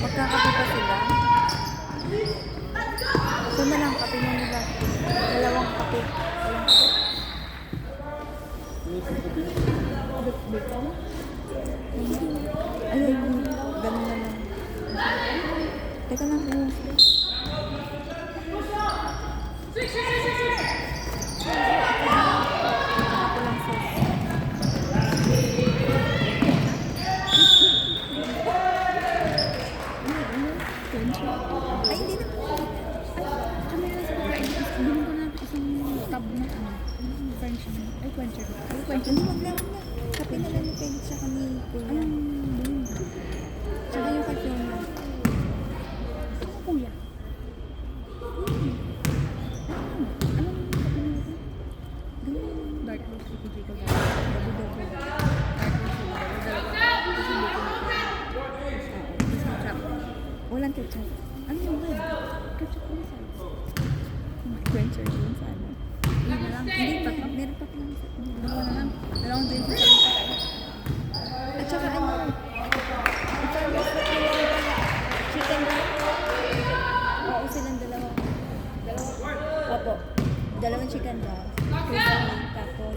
Magkakape pa sila. So na lang, kape na nila. Dalawang kape. Ayun, ganun na lang. Teka lang. Ay, hindi na po. Ay, kami na sa pagkain. Bilhin ko na isang tab na French. Ay, quencher. Ay, quencher. Huwag na. Kape na lang ni Peggy tsaka ni Kuya. Tsaka yung kape na. Saka Kuya. Anong kape na ito? Dark roast. Dark roast. Walang ketchup. Ano yung wala? Ketchup ko sa quencher yun sa ano. Hindi na lang. Hindi pa. Meron pa lang. Dalawa na lang. Dalawang drinks sa salita. At saka ano. Chicken wrap. Oo, silang dalawa. Opo. Dalawang chicken wrap. Tapos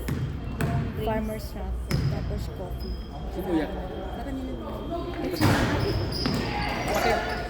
farmer's shop. Tapos coffee. Si Kuya. Sa kanila na. Bakit?